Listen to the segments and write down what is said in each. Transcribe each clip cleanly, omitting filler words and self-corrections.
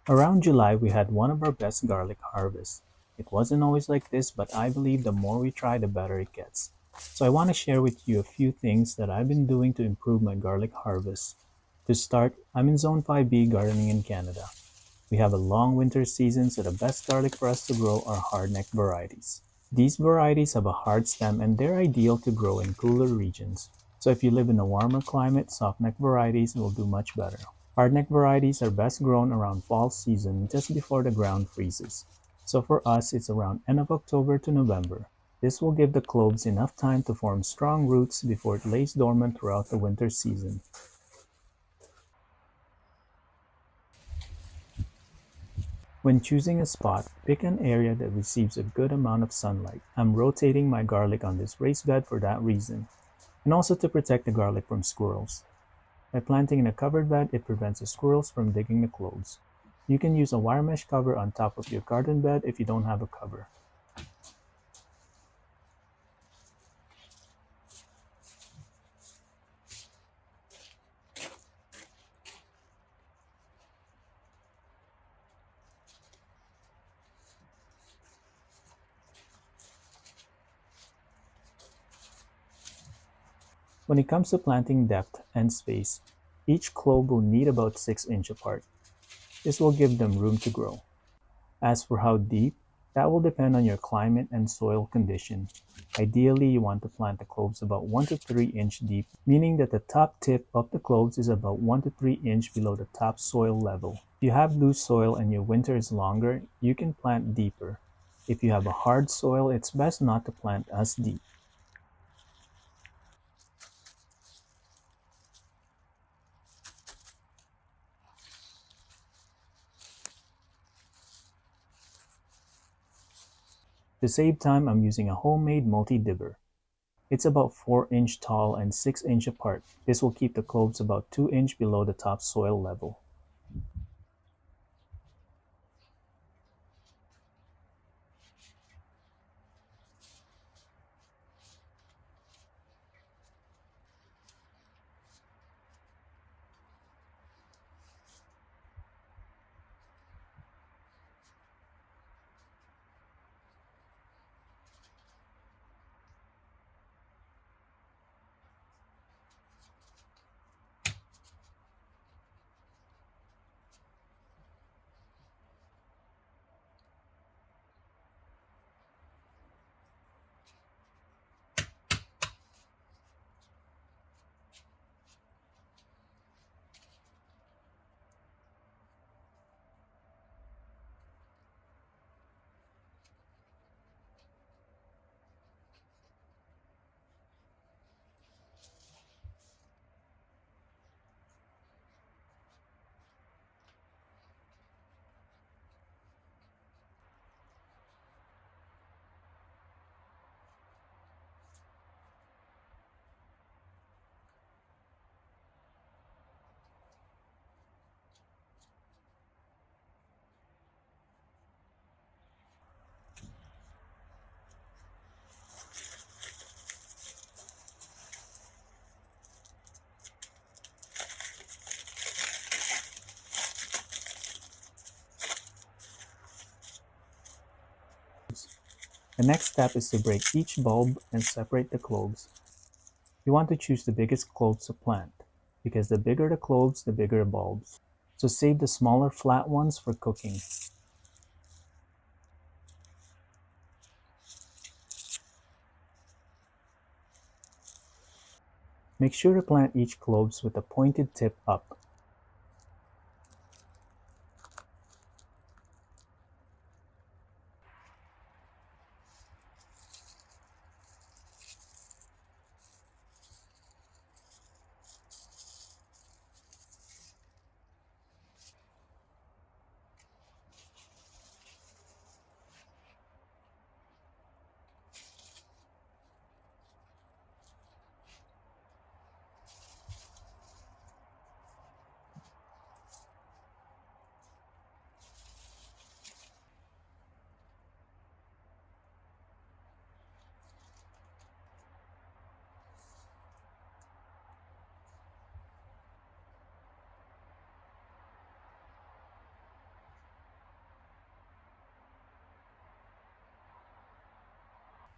Around July, we had one of our best garlic harvests. It wasn't always like this, but I believe the more we try, the better it gets. So I want to share with you a few things that I've been doing to improve my garlic harvest. To start, I'm in Zone 5B gardening in Canada. We have a long winter season, so the best garlic for us to grow are hardneck varieties. These varieties have a hard stem and they're ideal to grow in cooler regions. So if you live in a warmer climate, softneck varieties will do much better. Hardneck varieties are best grown around fall season just before the ground freezes. So for us, it's around end of October to November. This will give the cloves enough time to form strong roots before it lays dormant throughout the winter season. When choosing a spot, pick an area that receives a good amount of sunlight. I'm rotating my garlic on this raised bed for that reason, and also to protect the garlic from squirrels. By planting in a covered bed, it prevents the squirrels from digging the cloves. You can use a wire mesh cover on top of your garden bed if you don't have a cover. When it comes to planting depth and space, each clove will need about 6 inches apart. This will give them room to grow. As for how deep, that will depend on your climate and soil condition. Ideally, you want to plant the cloves about 1 to 3 inch deep, meaning that the top tip of the cloves is about 1 to 3 inch below the top soil level. If you have loose soil and your winter is longer, you can plant deeper. If you have a hard soil, it's best not to plant as deep. To save time, I'm using a homemade multi-dibber. It's about 4 inch tall and 6 inch apart. This will keep the cloves about 2 inch below the top soil level. The next step is to break each bulb and separate the cloves. You want to choose the biggest cloves to plant, because the bigger the cloves, the bigger the bulbs. So save the smaller flat ones for cooking. Make sure to plant each cloves with a pointed tip up.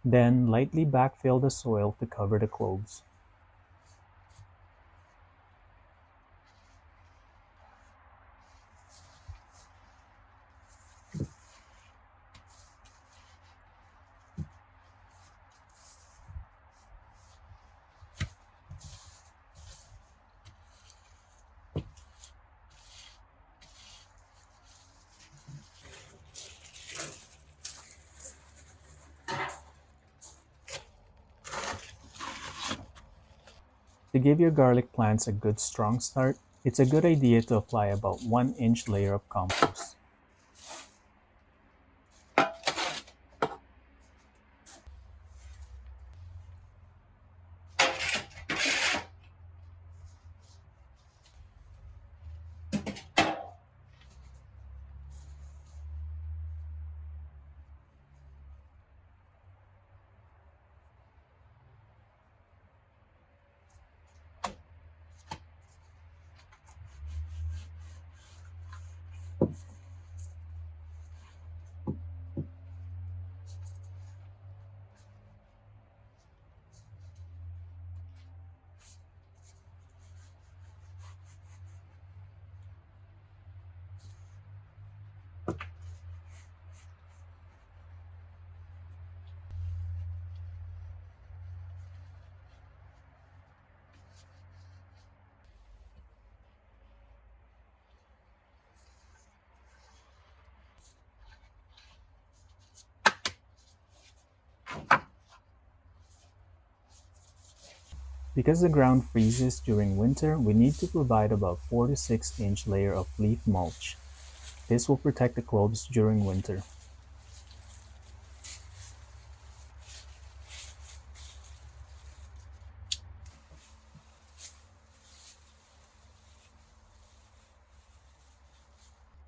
Then lightly backfill the soil to cover the cloves. To give your garlic plants a good strong start, it's a good idea to apply about 1-inch layer of compost. Because the ground freezes during winter, we need to provide about 4 to 6-inch layer of leaf mulch. This will protect the cloves during winter.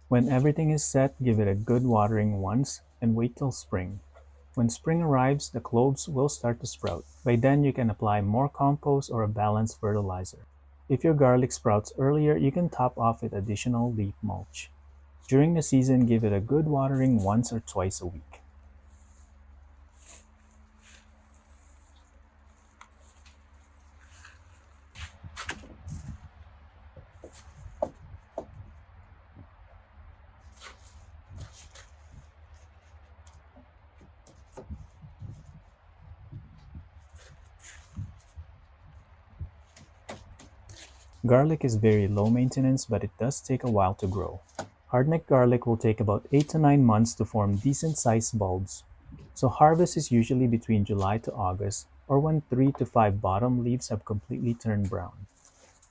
When everything is set, give it a good watering once and wait till spring. When spring arrives, the cloves will start to sprout. By then, you can apply more compost or a balanced fertilizer. If your garlic sprouts earlier, you can top off with additional leaf mulch. During the season, give it a good watering once or twice a week. Garlic is very low maintenance, but it does take a while to grow. Hardneck garlic will take about 8 to 9 months to form decent sized bulbs. So harvest is usually between July to August, or when 3 to 5 bottom leaves have completely turned brown.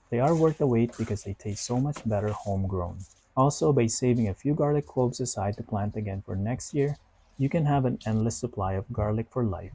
They are worth the wait because they taste so much better homegrown. Also, by saving a few garlic cloves aside to plant again for next year, you can have an endless supply of garlic for life.